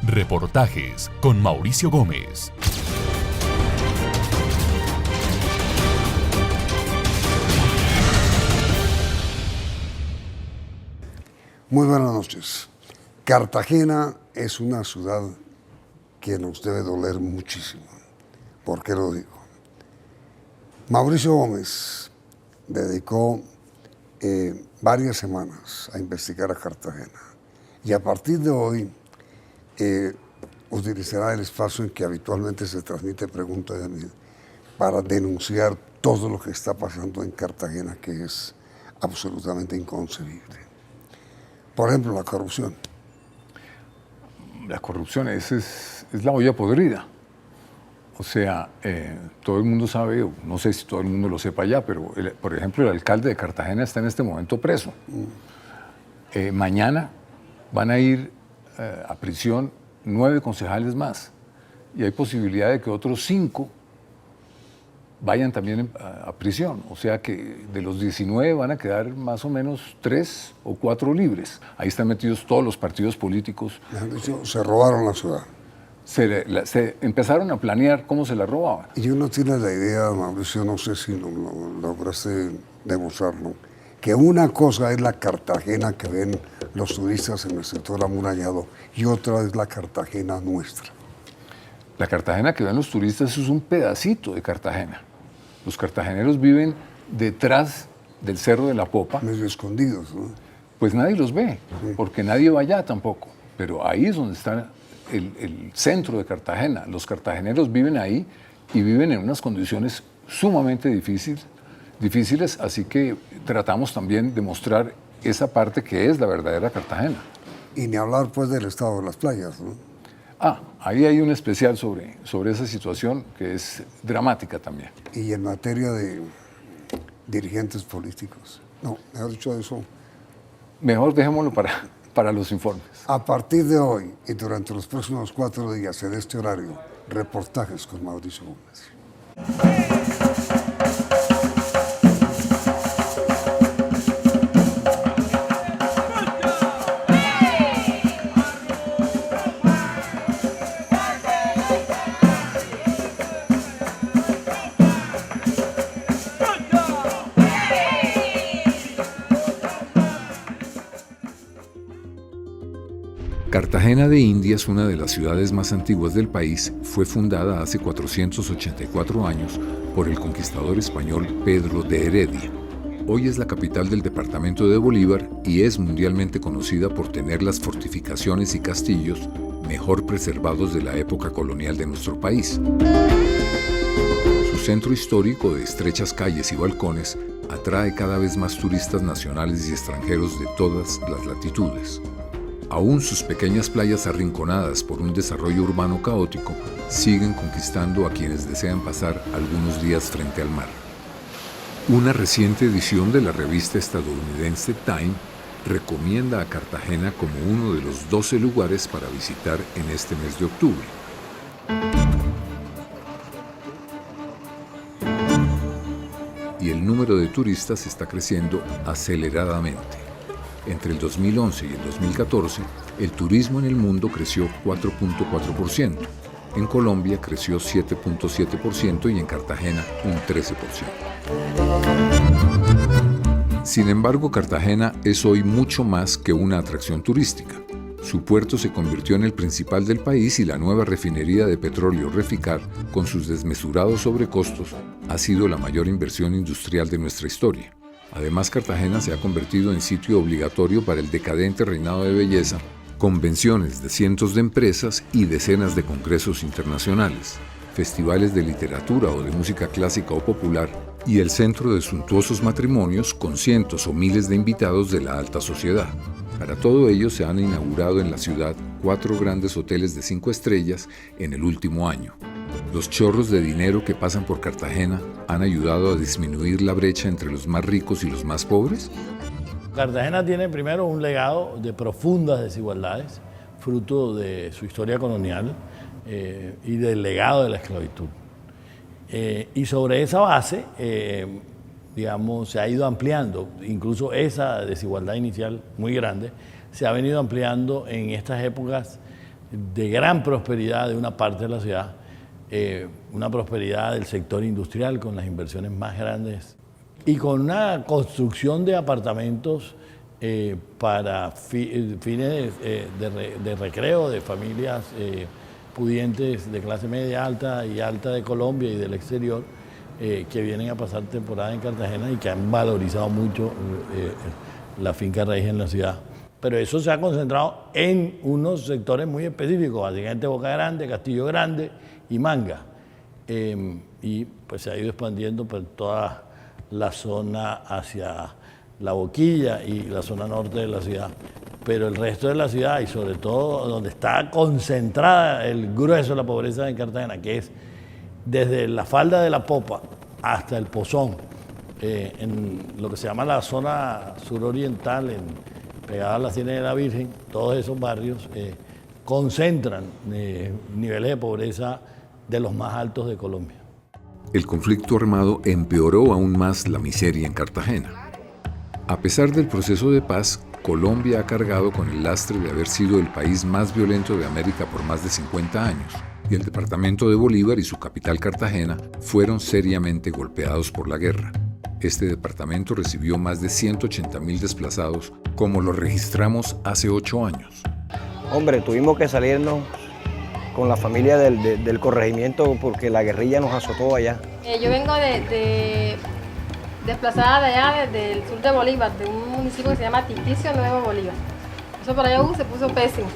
Reportajes con Mauricio Gómez. Muy buenas noches. Cartagena es una ciudad que nos debe doler muchísimo. ¿Por qué lo digo? Mauricio Gómez dedicó varias semanas a investigar a Cartagena y a partir de hoy utilizará el espacio en que habitualmente se transmite Pregunta de Mí para denunciar todo lo que está pasando en Cartagena, que es absolutamente inconcebible. Por ejemplo, la corrupción. La corrupción es la olla podrida. O sea, todo el mundo sabe, no sé si todo el mundo lo sepa ya, pero por ejemplo el alcalde de Cartagena está en este momento preso. Mañana van a ir a prisión 9 concejales más y hay posibilidad de que otros 5 vayan también a prisión. O sea que de los 19 van a quedar más o menos 3 o 4 libres. Ahí están metidos todos los partidos políticos. Se robaron la ciudad. Se empezaron a planear cómo se la robaban. Y uno tiene la idea, Mauricio, no sé si lo lograste demostrarlo, que una cosa es la Cartagena que ven los turistas en el sector amurallado y otra es la Cartagena nuestra. La Cartagena que ven los turistas es un pedacito de Cartagena. Los cartageneros viven detrás del Cerro de la Popa. Medio escondidos, ¿no? Pues nadie los ve, porque nadie va allá tampoco. Pero ahí es donde está el centro de Cartagena. Los cartageneros viven ahí y viven en unas condiciones sumamente difíciles, así que tratamos también de mostrar esa parte que es la verdadera Cartagena. Y ni hablar pues del estado de las playas, ¿no? Ahí hay un especial sobre esa situación que es dramática también. Y en materia de dirigentes políticos. No, mejor dicho eso. Mejor dejémoslo para los informes. A partir de hoy y durante los próximos 4 días en este horario, reportajes con Mauricio Gómez. Cartagena de Indias, una de las ciudades más antiguas del país, fue fundada hace 484 años por el conquistador español Pedro de Heredia. Hoy es la capital del departamento de Bolívar y es mundialmente conocida por tener las fortificaciones y castillos mejor preservados de la época colonial de nuestro país. Su centro histórico de estrechas calles y balcones atrae cada vez más turistas nacionales y extranjeros de todas las latitudes. Aún sus pequeñas playas arrinconadas por un desarrollo urbano caótico siguen conquistando a quienes desean pasar algunos días frente al mar. Una reciente edición de la revista estadounidense Time recomienda a Cartagena como uno de los 12 lugares para visitar en este mes de octubre. Y el número de turistas está creciendo aceleradamente. Entre el 2011 y el 2014, el turismo en el mundo creció 4.4%. En Colombia creció 7.7% y en Cartagena un 13%. Sin embargo, Cartagena es hoy mucho más que una atracción turística. Su puerto se convirtió en el principal del país y la nueva refinería de petróleo Reficar, con sus desmesurados sobrecostos, ha sido la mayor inversión industrial de nuestra historia. Además, Cartagena se ha convertido en sitio obligatorio para el decadente reinado de belleza, convenciones de cientos de empresas y decenas de congresos internacionales, festivales de literatura o de música clásica o popular, y el centro de suntuosos matrimonios con cientos o miles de invitados de la alta sociedad. Para todo ello se han inaugurado en la ciudad 4 grandes hoteles de 5 estrellas en el último año. Los chorros de dinero que pasan por Cartagena han ayudado a disminuir la brecha entre los más ricos y los más pobres. Cartagena tiene primero un legado de profundas desigualdades, fruto de su historia colonial y del legado de la esclavitud. Y sobre esa base, digamos, se ha ido ampliando, incluso esa desigualdad inicial muy grande, se ha venido ampliando en estas épocas de gran prosperidad de una parte de la ciudad, una prosperidad del sector industrial con las inversiones más grandes y con una construcción de apartamentos para fines de recreo de familias pudientes de clase media alta y alta de Colombia y del exterior que vienen a pasar temporada en Cartagena y que han valorizado mucho la finca raíz en la ciudad. Pero eso se ha concentrado en unos sectores muy específicos, básicamente Boca Grande, Castillo Grande y Manga. Y pues se ha ido expandiendo por toda la zona hacia La Boquilla y la zona norte de la ciudad. Pero el resto de la ciudad y sobre todo donde está concentrada el grueso de la pobreza en Cartagena, que es desde la falda de la Popa hasta el Pozón, en lo que se llama la zona suroriental, pegada a la Ciénaga de la Virgen, todos esos barrios concentran niveles de pobreza de los más altos de Colombia. El conflicto armado empeoró aún más la miseria en Cartagena. A pesar del proceso de paz, Colombia ha cargado con el lastre de haber sido el país más violento de América por más de 50 años, y el departamento de Bolívar y su capital Cartagena fueron seriamente golpeados por la guerra. Este departamento recibió más de 180.000 desplazados, como lo registramos hace 8 años. Hombre, tuvimos que salirnos con la familia del corregimiento porque la guerrilla nos azotó allá. Yo vengo desplazada de allá, desde el sur de Bolívar, de un municipio que se llama Tiquicio Nuevo Bolívar. Eso para allá se puso pésimo.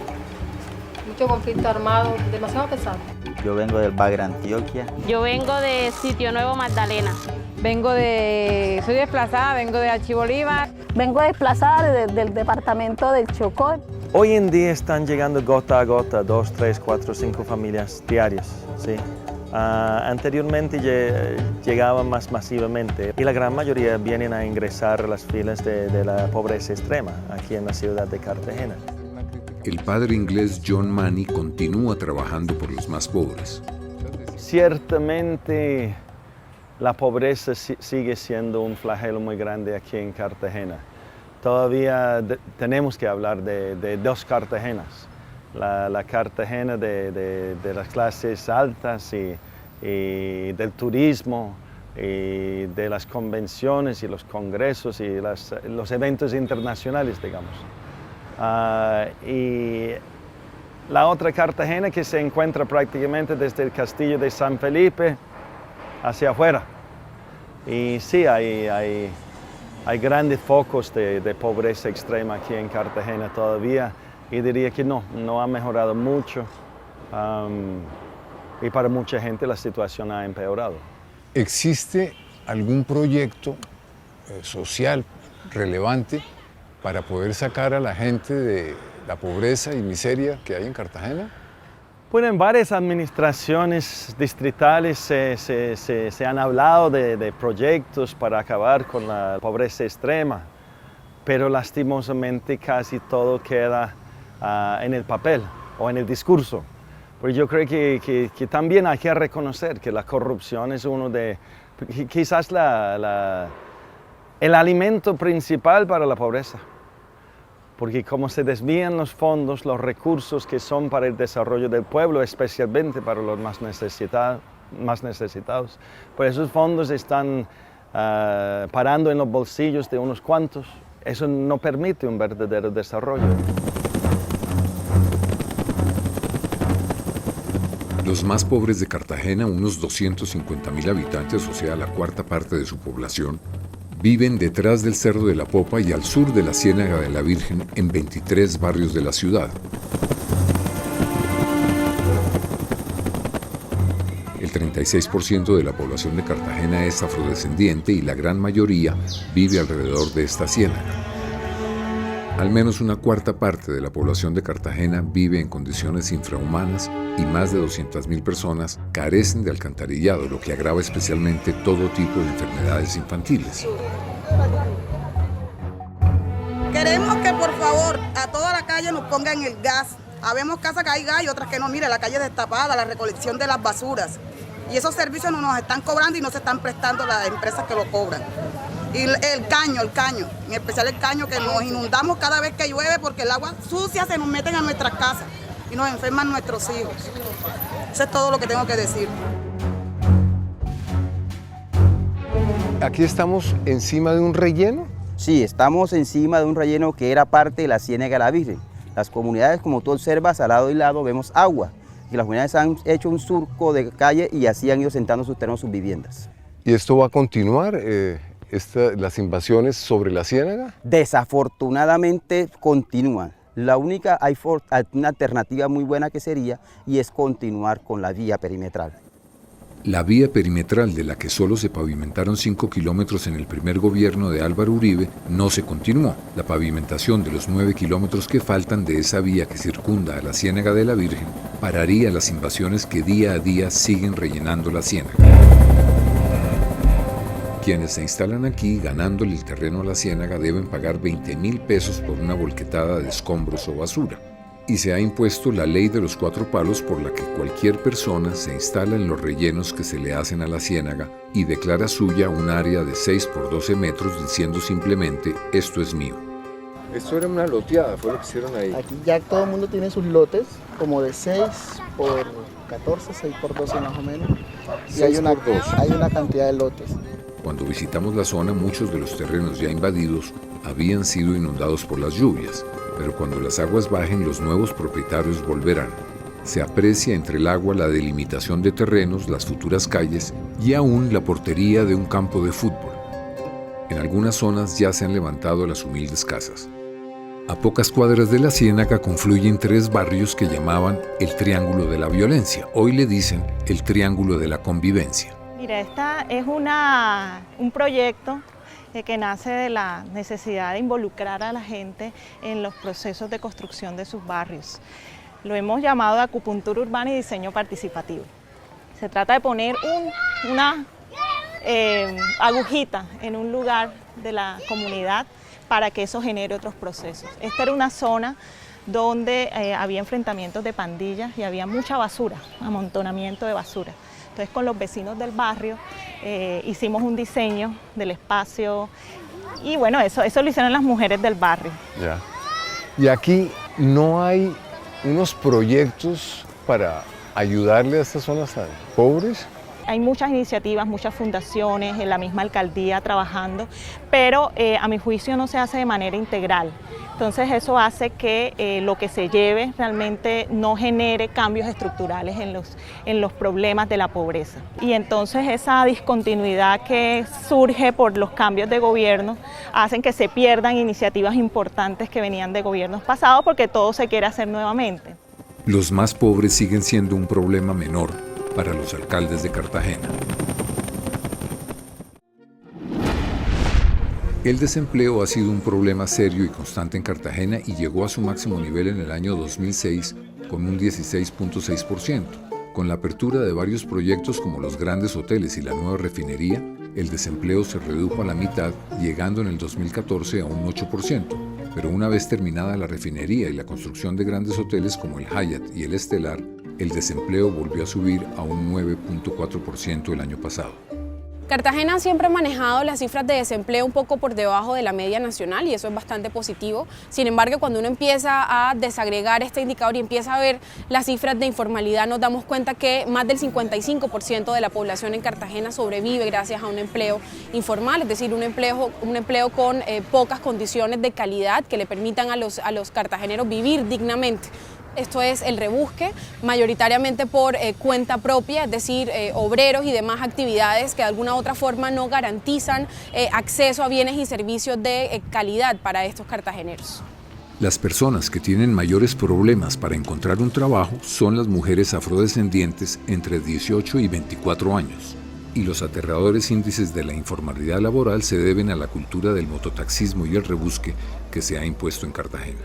Mucho conflicto armado, demasiado pesado. Yo vengo del Bagre, Antioquia. Yo vengo de Sitio Nuevo, Magdalena. Soy desplazada, vengo de Archibolívar. Vengo desplazada del departamento del Chocó. Hoy en día están llegando gota a gota 2, 3, 4, 5 familias diarias, ¿sí? Anteriormente llegaban más masivamente y la gran mayoría vienen a ingresar a las filas de la pobreza extrema aquí en la ciudad de Cartagena. El padre inglés John Money continúa trabajando por los más pobres. Ciertamente la pobreza sigue siendo un flagelo muy grande aquí en Cartagena. Todavía tenemos que hablar de dos Cartagenas. La Cartagena de las clases altas y del turismo y de las convenciones y los congresos y los eventos internacionales, digamos. Y la otra Cartagena que se encuentra prácticamente desde el castillo de San Felipe hacia afuera. Y sí, hay grandes focos de pobreza extrema aquí en Cartagena todavía. Y diría que no ha mejorado mucho y para mucha gente la situación ha empeorado. ¿Existe algún proyecto social relevante para poder sacar a la gente de la pobreza y miseria que hay en Cartagena? Bueno, en varias administraciones distritales se han hablado de proyectos para acabar con la pobreza extrema, pero lastimosamente casi todo queda en el papel o en el discurso. Porque yo creo que también hay que reconocer que la corrupción es uno de, quizás el alimento principal para la pobreza. Porque como se desvían los fondos, los recursos que son para el desarrollo del pueblo, especialmente para los más necesitados, pues esos fondos están parando en los bolsillos de unos cuantos. Eso no permite un verdadero desarrollo. Los más pobres de Cartagena, unos 250.000 habitantes, o sea, la cuarta parte de su población, viven detrás del Cerro de la Popa y al sur de la Ciénaga de la Virgen en 23 barrios de la ciudad. El 36% de la población de Cartagena es afrodescendiente y la gran mayoría vive alrededor de esta ciénaga. Al menos una cuarta parte de la población de Cartagena vive en condiciones infrahumanas y más de 200.000 personas carecen de alcantarillado, lo que agrava especialmente todo tipo de enfermedades infantiles. Queremos que por favor a toda la calle nos pongan el gas. Habemos casas que hay gas y otras que no. Mire, la calle es destapada, la recolección de las basuras. Y esos servicios no nos están cobrando y no se están prestando las empresas que lo cobran. Y el caño, en especial el caño, que nos inundamos cada vez que llueve porque el agua sucia se nos mete a nuestras casas. y nos enferman nuestros hijos. Eso es todo lo que tengo que decir. Aquí estamos encima de un relleno. Sí, estamos encima de un relleno que era parte de la Ciénaga de la Virgen. Las comunidades, como tú observas, al lado y lado vemos agua. Y las comunidades han hecho un surco de calle y así han ido sentando sus terrenos, sus viviendas. ¿Y esto va a continuar, las invasiones sobre la ciénaga? Desafortunadamente continúan. La única, hay una alternativa muy buena que sería, y es continuar con la vía perimetral. La vía perimetral, de la que solo se pavimentaron 5 kilómetros en el primer gobierno de Álvaro Uribe, no se continuó. La pavimentación de los 9 kilómetros que faltan de esa vía que circunda a la Ciénaga de la Virgen pararía las invasiones que día a día siguen rellenando la ciénaga. Quienes se instalan aquí ganándole el terreno a la ciénaga deben pagar 20,000 pesos por una volquetada de escombros o basura. Y se ha impuesto la ley de los 4 palos, por la que cualquier persona se instala en los rellenos que se le hacen a la ciénaga y declara suya un área de 6 por 12 metros diciendo simplemente "esto es mío". Esto era una loteada, fue lo que hicieron ahí. Aquí ya todo el mundo tiene sus lotes, como de 6 por 14, 6 por 12 más o menos. Y hay una cantidad de lotes. Cuando visitamos la zona, muchos de los terrenos ya invadidos habían sido inundados por las lluvias, pero cuando las aguas bajen, los nuevos propietarios volverán. Se aprecia entre el agua la delimitación de terrenos, las futuras calles y aún la portería de un campo de fútbol. En algunas zonas ya se han levantado las humildes casas. A pocas cuadras de la ciénaga confluyen 3 barrios que llamaban el Triángulo de la Violencia. Hoy le dicen el Triángulo de la Convivencia. Mira, esta es un proyecto que nace de la necesidad de involucrar a la gente en los procesos de construcción de sus barrios. Lo hemos llamado de acupuntura urbana y diseño participativo. Se trata de poner una agujita en un lugar de la comunidad para que eso genere otros procesos. Esta era una zona donde había enfrentamientos de pandillas y había mucha basura, amontonamiento de basura. Entonces, con los vecinos del barrio hicimos un diseño del espacio y bueno, eso lo hicieron las mujeres del barrio. Ya. Y aquí no hay unos proyectos para ayudarle a estas zonas tan pobres. Hay muchas iniciativas, muchas fundaciones, en la misma alcaldía trabajando, pero a mi juicio no se hace de manera integral. Entonces eso hace que lo que se lleve realmente no genere cambios estructurales en los problemas de la pobreza. Y entonces esa discontinuidad que surge por los cambios de gobierno hacen que se pierdan iniciativas importantes que venían de gobiernos pasados porque todo se quiere hacer nuevamente. Los más pobres siguen siendo un problema menor para los alcaldes de Cartagena. El desempleo ha sido un problema serio y constante en Cartagena y llegó a su máximo nivel en el año 2006 con un 16.6%. Con la apertura de varios proyectos como los grandes hoteles y la nueva refinería, el desempleo se redujo a la mitad, llegando en el 2014 a un 8%. Pero una vez terminada la refinería y la construcción de grandes hoteles como el Hyatt y el Estelar, el desempleo volvió a subir a un 9.4% el año pasado. Cartagena siempre ha manejado las cifras de desempleo un poco por debajo de la media nacional y eso es bastante positivo. Sin embargo, cuando uno empieza a desagregar este indicador y empieza a ver las cifras de informalidad, nos damos cuenta que más del 55% de la población en Cartagena sobrevive gracias a un empleo informal, es decir, un empleo con pocas condiciones de calidad que le permitan a los cartageneros vivir dignamente. Esto es el rebusque, mayoritariamente por cuenta propia, es decir, obreros y demás actividades que de alguna u otra forma no garantizan acceso a bienes y servicios de calidad para estos cartageneros. Las personas que tienen mayores problemas para encontrar un trabajo son las mujeres afrodescendientes entre 18 y 24 años. Y los aterradores índices de la informalidad laboral se deben a la cultura del mototaxismo y el rebusque que se ha impuesto en Cartagena.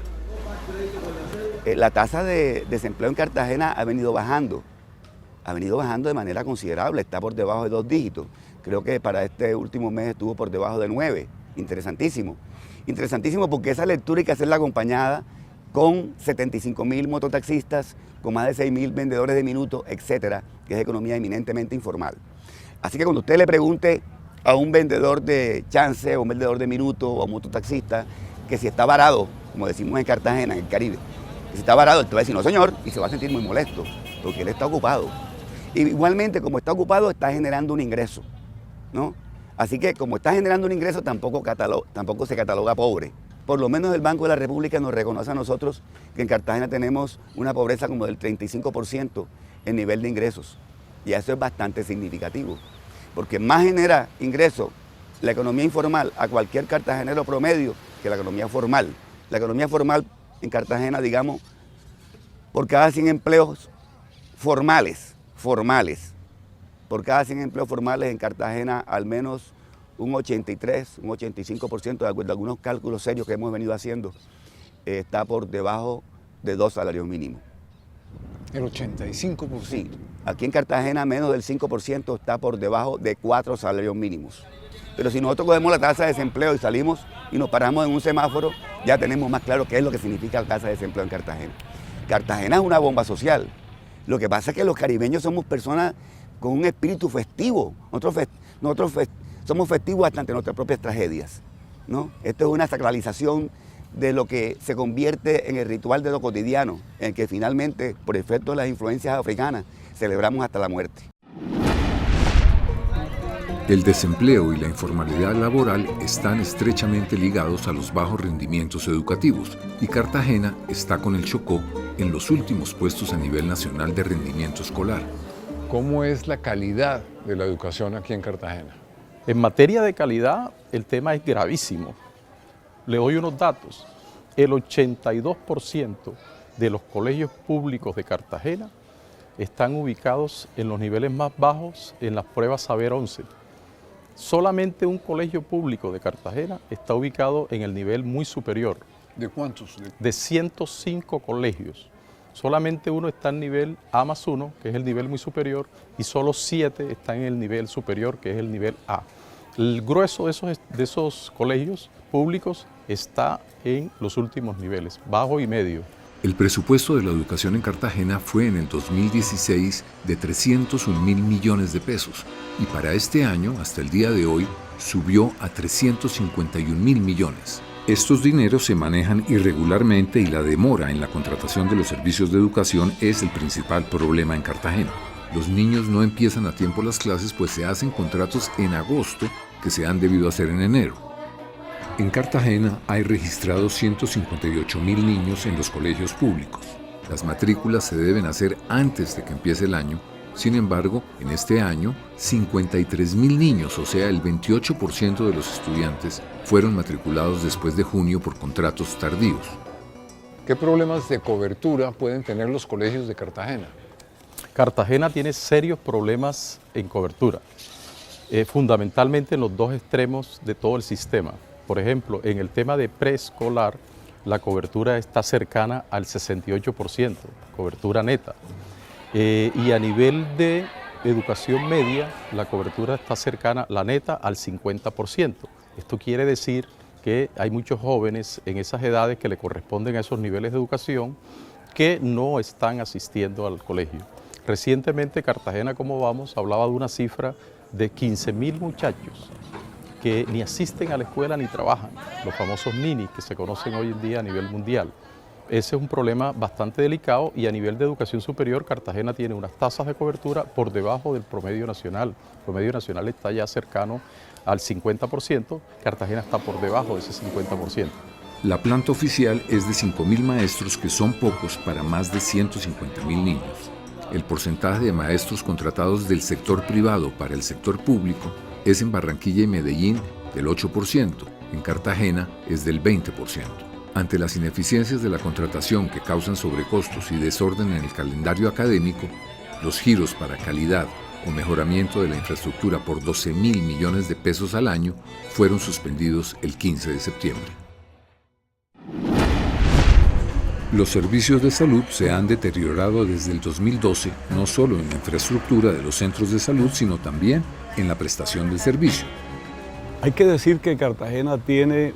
La tasa de desempleo en Cartagena ha venido bajando de manera considerable, está por debajo de 2 dígitos. Creo que para este último mes estuvo por debajo de 9, interesantísimo. Interesantísimo porque esa lectura hay que hacerla acompañada con 75.000 mototaxistas, con más de 6.000 vendedores de minutos, etcétera, que es economía eminentemente informal. Así que cuando usted le pregunte a un vendedor de chance, o un vendedor de minutos, o a un mototaxista, que si está varado, como decimos en Cartagena, en el Caribe, Si está varado, él te va a decir, no señor, y se va a sentir muy molesto, porque él está ocupado. Y igualmente, como está ocupado, está generando un ingreso, ¿no? Así que como está generando un ingreso, tampoco se cataloga pobre. Por lo menos el Banco de la República nos reconoce a nosotros que en Cartagena tenemos una pobreza como del 35% en nivel de ingresos. Y eso es bastante significativo, porque más genera ingreso la economía informal a cualquier cartagenero promedio que la economía formal. La economía formal en Cartagena, digamos, por cada 100 empleos formales, por cada 100 empleos formales en Cartagena, al menos un 83, un 85%, de acuerdo a algunos cálculos serios que hemos venido haciendo, está por debajo de 2 salarios mínimos. ¿El 85%? Sí, aquí en Cartagena menos del 5% está por debajo de 4 salarios mínimos. Pero si nosotros cogemos la tasa de desempleo y salimos y nos paramos en un semáforo, ya tenemos más claro qué es lo que significa la tasa de desempleo en Cartagena. Cartagena es una bomba social. Lo que pasa es que los caribeños somos personas con un espíritu festivo. Nosotros somos festivos hasta ante nuestras propias tragedias, ¿no? Esto es una sacralización de lo que se convierte en el ritual de lo cotidiano, en que finalmente, por efecto de las influencias africanas, celebramos hasta la muerte. El desempleo y la informalidad laboral están estrechamente ligados a los bajos rendimientos educativos y Cartagena está con el Chocó en los últimos puestos a nivel nacional de rendimiento escolar. ¿Cómo es la calidad de la educación aquí en Cartagena? En materia de calidad, el tema es gravísimo. Le doy unos datos. El 82% de los colegios públicos de Cartagena están ubicados en los niveles más bajos en las pruebas Saber 11. Solamente un colegio público de Cartagena está ubicado en el nivel muy superior. ¿De cuántos? De 105 colegios. Solamente uno está en nivel A+1, que es el nivel muy superior, y solo 7 están en el nivel superior, que es el nivel A. El grueso de esos colegios públicos está en los últimos niveles, bajo y medio. El presupuesto de la educación en Cartagena fue en el 2016 de 301.000 millones de pesos y para este año, hasta el día de hoy, subió a 351.000 millones. Estos dineros se manejan irregularmente y la demora en la contratación de los servicios de educación es el principal problema en Cartagena. Los niños no empiezan a tiempo las clases pues se hacen contratos en agosto que se han debido hacer en enero. En Cartagena hay registrados 158.000 niños en los colegios públicos. Las matrículas se deben hacer antes de que empiece el año. Sin embargo, en este año, 53.000 niños, o sea, el 28% de los estudiantes, fueron matriculados después de junio por contratos tardíos. ¿Qué problemas de cobertura pueden tener los colegios de Cartagena? Cartagena tiene serios problemas en cobertura, fundamentalmente en los dos extremos de todo el sistema. Por ejemplo, en el tema de preescolar, la cobertura está cercana al 68%, cobertura neta. Y a nivel de educación media, la cobertura está cercana, la neta, al 50%. Esto quiere decir que hay muchos jóvenes en esas edades que le corresponden a esos niveles de educación que no están asistiendo al colegio. Recientemente Cartagena, como vamos, hablaba de una cifra de 15.000 muchachos que ni asisten a la escuela ni trabajan, los famosos ninis que se conocen hoy en día a nivel mundial. Ese es un problema bastante delicado y a nivel de educación superior Cartagena tiene unas tasas de cobertura por debajo del promedio nacional. El promedio nacional está ya cercano al 50%, Cartagena está por debajo de ese 50%. La planta oficial es de 5.000 maestros que son pocos para más de 150.000 niños. El porcentaje de maestros contratados del sector privado para el sector público es en Barranquilla y Medellín del 8%, en Cartagena es del 20%. Ante las ineficiencias de la contratación que causan sobrecostos y desorden en el calendario académico, los giros para calidad o mejoramiento de la infraestructura por 12.000 millones de pesos al año fueron suspendidos el 15 de septiembre. Los servicios de salud se han deteriorado desde el 2012, no solo en la infraestructura de los centros de salud, sino también en la prestación del servicio. Hay que decir que Cartagena tiene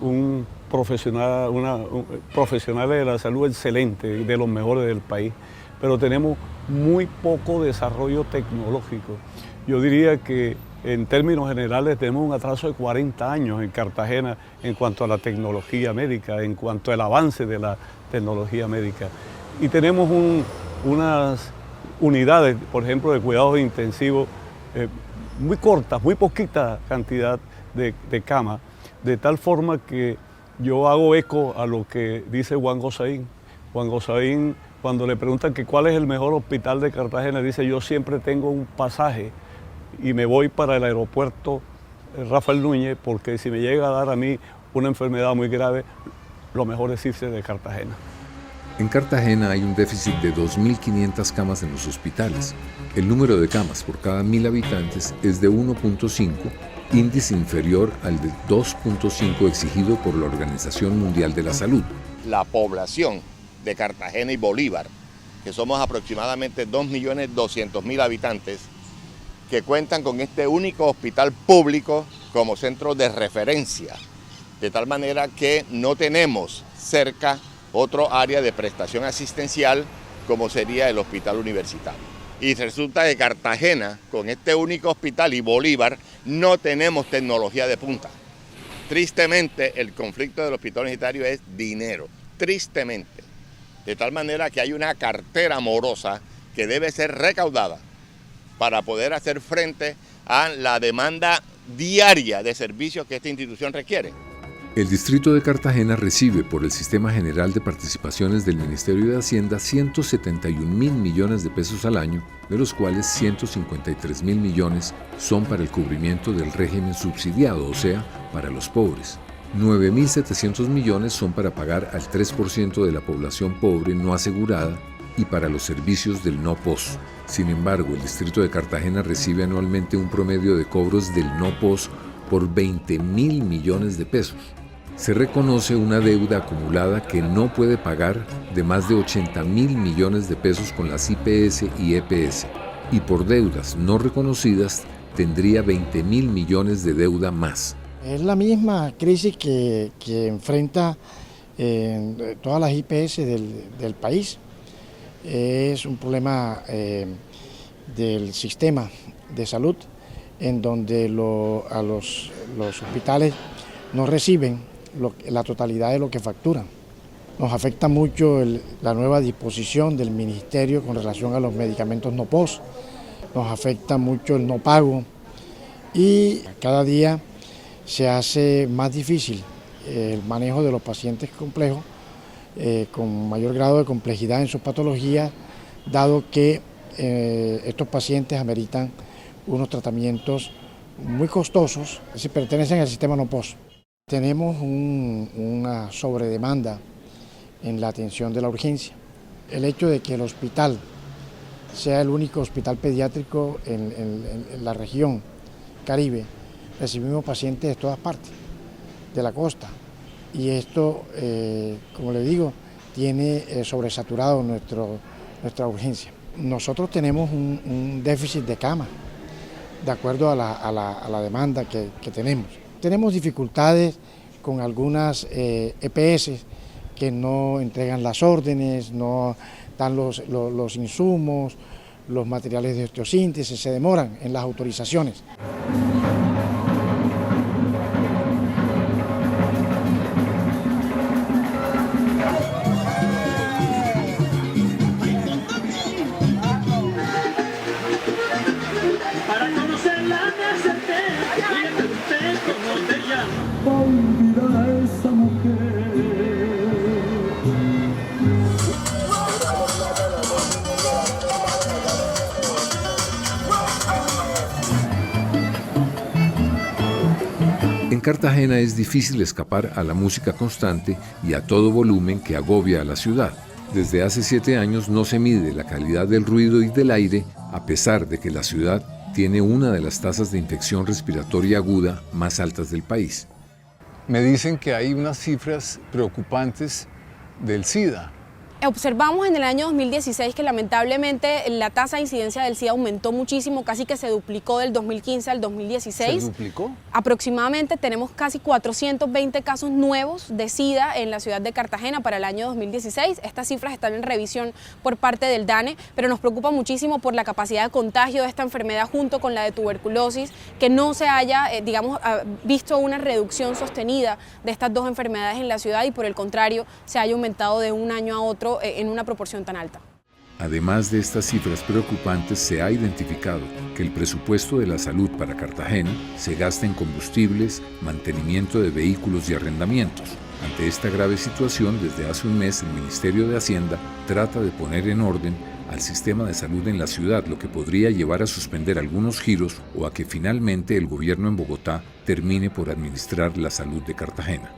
profesionales de la salud excelente, de los mejores del país, pero tenemos muy poco desarrollo tecnológico. Yo diría que en términos generales tenemos un atraso de 40 años en Cartagena en cuanto a la tecnología médica, en cuanto al avance de la tecnología médica. y tenemos unas unidades, por ejemplo, de cuidados intensivos muy cortas, muy poquita cantidad de camas, de tal forma que yo hago eco a lo que dice Juan Gosaín. Juan Gosaín, cuando le preguntan que cuál es el mejor hospital de Cartagena, dice: yo siempre tengo un pasaje y me voy para el aeropuerto Rafael Núñez, porque si me llega a dar a mí una enfermedad muy grave, lo mejor es irse de Cartagena. En Cartagena hay un déficit de 2.500 camas en los hospitales. El número de camas por cada 1.000 habitantes es de 1.5, índice inferior al de 2.5 exigido por la Organización Mundial de la Salud. La población de Cartagena y Bolívar, que somos aproximadamente 2.200.000 habitantes, que cuentan con este único hospital público como centro de referencia, de tal manera que no tenemos cerca otro área de prestación asistencial como sería el hospital universitario. Y resulta que Cartagena, con este único hospital, y Bolívar, no tenemos tecnología de punta. Tristemente, el conflicto del hospital universitario es dinero, tristemente. De tal manera que hay una cartera morosa que debe ser recaudada para poder hacer frente a la demanda diaria de servicios que esta institución requiere. El distrito de Cartagena recibe por el Sistema General de Participaciones del Ministerio de Hacienda 171.000 millones de pesos al año, de los cuales 153.000 millones son para el cubrimiento del régimen subsidiado, o sea, para los pobres. 9.700 millones son para pagar al 3% de la población pobre no asegurada y para los servicios del no POS. Sin embargo, el distrito de Cartagena recibe anualmente un promedio de cobros del no POS por 20.000 millones de pesos. Se reconoce una deuda acumulada que no puede pagar de más de 80.000 millones de pesos con las IPS y EPS, y por deudas no reconocidas tendría 20.000 millones de deuda más. Es la misma crisis que enfrenta todas las IPS del país. Es un problema del sistema de salud en donde los hospitales no reciben la totalidad de lo que facturan. Nos afecta mucho la nueva disposición del ministerio con relación a los medicamentos no POS, nos afecta mucho el no pago y cada día se hace más difícil el manejo de los pacientes complejos con mayor grado de complejidad en sus patologías, dado que estos pacientes ameritan unos tratamientos muy costosos que pertenecen al sistema no POS. Tenemos una sobredemanda en la atención de la urgencia. El hecho de que el hospital sea el único hospital pediátrico en la región Caribe, recibimos pacientes de todas partes, de la costa, y esto, como le digo, tiene sobresaturado nuestra urgencia. Nosotros tenemos un déficit de camas, de acuerdo a la demanda que tenemos. Tenemos dificultades con algunas EPS que no entregan las órdenes, no dan los insumos, los materiales de osteosíntesis, se demoran en las autorizaciones. En Cartagena es difícil escapar a la música constante y a todo volumen que agobia a la ciudad. Desde hace 7 años no se mide la calidad del ruido y del aire, a pesar de que la ciudad tiene una de las tasas de infección respiratoria aguda más altas del país. Me dicen que hay unas cifras preocupantes del SIDA. Observamos en el año 2016 que lamentablemente la tasa de incidencia del SIDA aumentó muchísimo, casi que se duplicó del 2015 al 2016. ¿Se duplicó? Aproximadamente tenemos casi 420 casos nuevos de SIDA en la ciudad de Cartagena para el año 2016. Estas cifras están en revisión por parte del DANE, pero nos preocupa muchísimo por la capacidad de contagio de esta enfermedad junto con la de tuberculosis, que no se haya, visto una reducción sostenida de estas dos enfermedades en la ciudad y por el contrario se haya aumentado de un año a otro otro en una proporción tan alta. Además de estas cifras preocupantes, se ha identificado que el presupuesto de la salud para Cartagena se gasta en combustibles, mantenimiento de vehículos y arrendamientos. Ante esta grave situación, desde hace un mes el Ministerio de Hacienda trata de poner en orden al sistema de salud en la ciudad, lo que podría llevar a suspender algunos giros o a que finalmente el gobierno en Bogotá termine por administrar la salud de Cartagena.